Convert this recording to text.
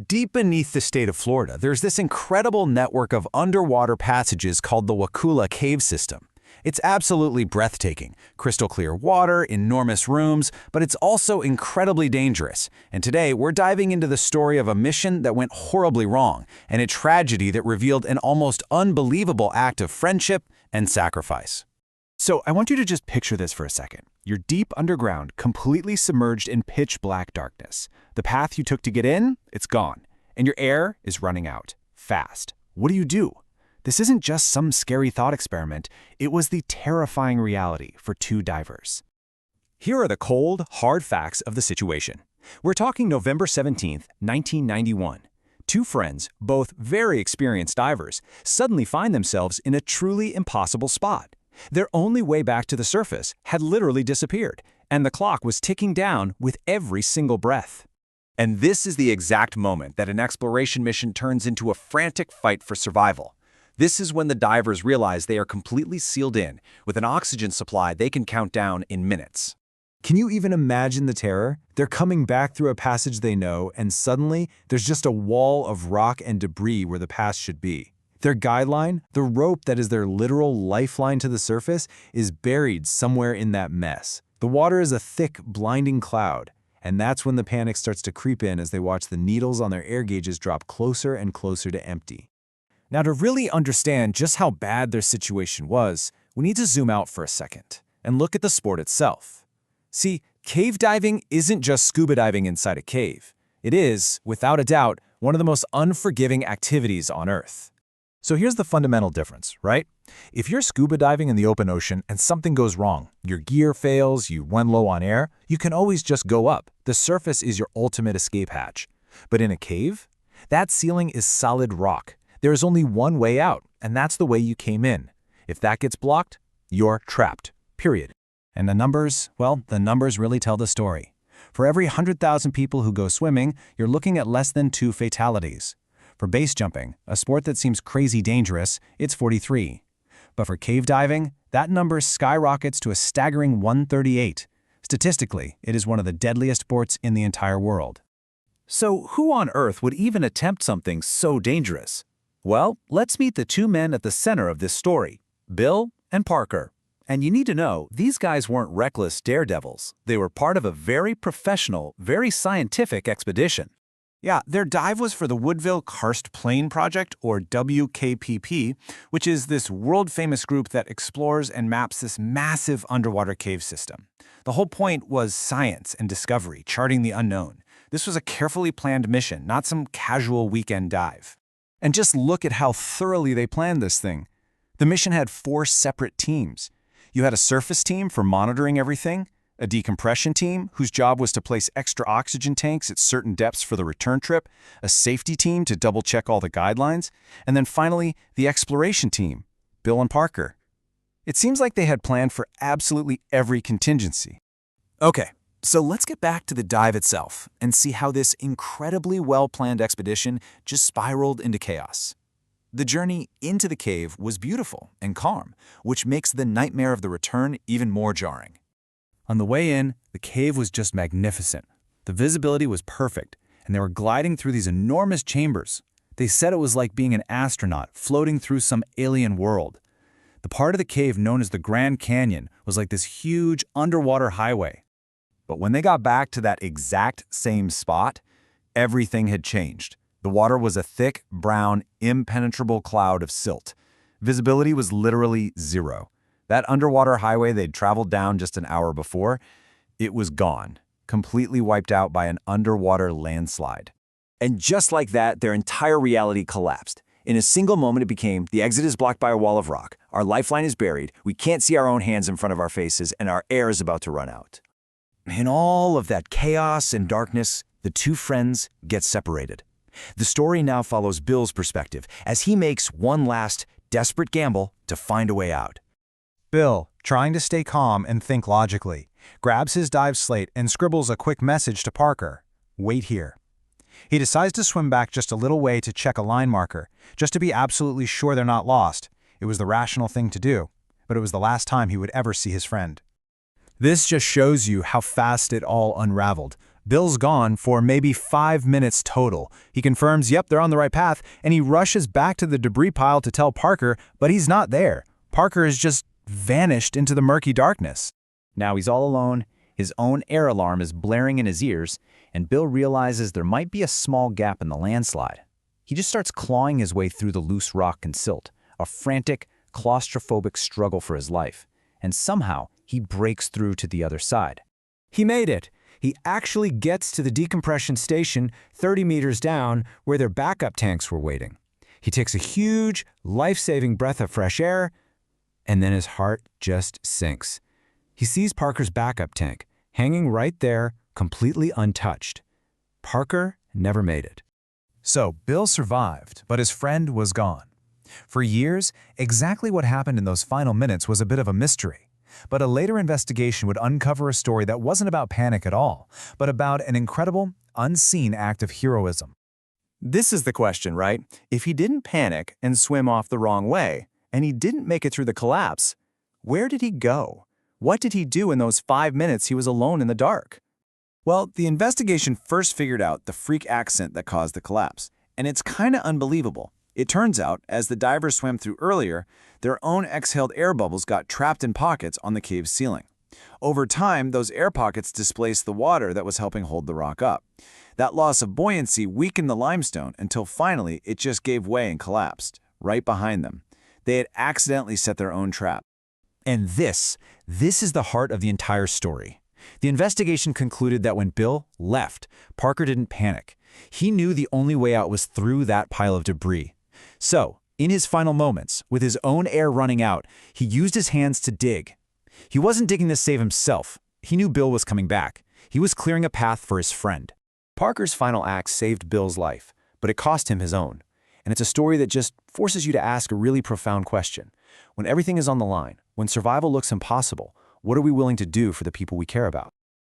Deep beneath the state of Florida, there's this incredible network of underwater passages called the Wakula Cave System. It's absolutely breathtaking. Crystal clear water, enormous rooms, but it's also incredibly dangerous. And today, we're diving into the story of a mission that went horribly wrong, and a tragedy that revealed an almost unbelievable act of friendship and sacrifice. So I want you to just picture this for a second. You're deep underground, completely submerged in pitch black darkness. The path you took to get in, it's gone. And your air is running out, fast. What do? This isn't just some scary thought experiment. It was the terrifying reality for two divers. Here are the cold, hard facts of the situation. We're talking November 17th, 1991. Two friends, both very experienced divers, suddenly find themselves in a truly impossible spot. Their only way back to the surface had literally disappeared, and the clock was ticking down with every single breath. And this is the exact moment that an exploration mission turns into a frantic fight for survival. This is when the divers realize they are completely sealed in, with an oxygen supply they can count down in minutes. Can you even imagine the terror? They're coming back through a passage they know, and suddenly there's just a wall of rock and debris where the pass should be. Their guideline, the rope that is their literal lifeline to the surface, is buried somewhere in that mess. The water is a thick, blinding cloud, and that's when the panic starts to creep in as they watch the needles on their air gauges drop closer and closer to empty. Now, to really understand just how bad their situation was, we need to zoom out for a second and look at the sport itself. See, cave diving isn't just scuba diving inside a cave. It is, without a doubt, one of the most unforgiving activities on Earth. So here's the fundamental difference, right? If you're scuba diving in the open ocean and something goes wrong, your gear fails, you run low on air, you can always just go up. The surface is your ultimate escape hatch. But in a cave, that ceiling is solid rock. There is only one way out, and that's the way you came in. If that gets blocked, you're trapped, period. And the numbers, well, the numbers really tell the story. For every 100,000 people who go swimming, you're looking at less than 2 fatalities. For base jumping, a sport that seems crazy dangerous, it's 43. But for cave diving, that number skyrockets to a staggering 138. Statistically, it is one of the deadliest sports in the entire world. So who on earth would even attempt something so dangerous? Well, let's meet the two men at the center of this story, Bill and Parker. And you need to know, these guys weren't reckless daredevils. They were part of a very professional, very scientific expedition. Yeah, their dive was for the Woodville Karst Plain Project, or WKPP, which is this world-famous group that explores and maps this massive underwater cave system. The whole point was science and discovery, charting the unknown. This was a carefully planned mission, not some casual weekend dive. And just look at how thoroughly they planned this thing. The mission had 4 separate teams. You had a surface team for monitoring everything, a decompression team whose job was to place extra oxygen tanks at certain depths for the return trip, a safety team to double-check all the guidelines, and then finally, the exploration team, Bill and Parker. It seems like they had planned for absolutely every contingency. Okay, so let's get back to the dive itself and see how this incredibly well-planned expedition just spiraled into chaos. The journey into the cave was beautiful and calm, which makes the nightmare of the return even more jarring. On the way in, the cave was just magnificent. The visibility was perfect, and they were gliding through these enormous chambers. They said it was like being an astronaut floating through some alien world. The part of the cave known as the Grand Canyon was like this huge underwater highway. But when they got back to that exact same spot, everything had changed. The water was a thick, brown, impenetrable cloud of silt. Visibility was literally zero. That underwater highway they'd traveled down just an hour before, it was gone, completely wiped out by an underwater landslide. And just like that, their entire reality collapsed. In a single moment, it became, the exit is blocked by a wall of rock, our lifeline is buried, we can't see our own hands in front of our faces, and our air is about to run out. In all of that chaos and darkness, the two friends get separated. The story now follows Bill's perspective as he makes one last, desperate gamble to find a way out. Bill, trying to stay calm and think logically, grabs his dive slate and scribbles a quick message to Parker. Wait here. He decides to swim back just a little way to check a line marker, just to be absolutely sure they're not lost. It was the rational thing to do, but it was the last time he would ever see his friend. This just shows you how fast it all unraveled. Bill's gone for maybe 5 minutes total. He confirms, yep, they're on the right path, and he rushes back to the debris pile to tell Parker, but he's not there. Parker has just vanished into the murky darkness. Now he's all alone, his own air alarm is blaring in his ears, and Bill realizes there might be a small gap in the landslide. He just starts clawing his way through the loose rock and silt, a frantic, claustrophobic struggle for his life, and somehow he breaks through to the other side. He made it! He actually gets to the decompression station 30 meters down where their backup tanks were waiting. He takes a huge, life-saving breath of fresh air, and then his heart just sinks. He sees Parker's backup tank, hanging right there, completely untouched. Parker never made it. So, Bill survived, but his friend was gone. For years, exactly what happened in those final minutes was a bit of a mystery. But a later investigation would uncover a story that wasn't about panic at all, but about an incredible, unseen act of heroism. This is the question, right? If he didn't panic and swim off the wrong way, and he didn't make it through the collapse, where did he go? What did he do in those 5 minutes he was alone in the dark? Well, the investigation first figured out the freak accident that caused the collapse, and it's kinda unbelievable. It turns out, as the divers swam through earlier, their own exhaled air bubbles got trapped in pockets on the cave's ceiling. Over time, those air pockets displaced the water that was helping hold the rock up. That loss of buoyancy weakened the limestone until finally it just gave way and collapsed, right behind them. They had accidentally set their own trap. And this is the heart of the entire story. The investigation concluded that when Bill left, Parker didn't panic. He knew the only way out was through that pile of debris. So, in his final moments, with his own air running out, he used his hands to dig. He wasn't digging to save himself. He knew Bill was coming back. He was clearing a path for his friend. Parker's final act saved Bill's life, but it cost him his own. And it's a story that just forces you to ask a really profound question. When everything is on the line, when survival looks impossible, what are we willing to do for the people we care about?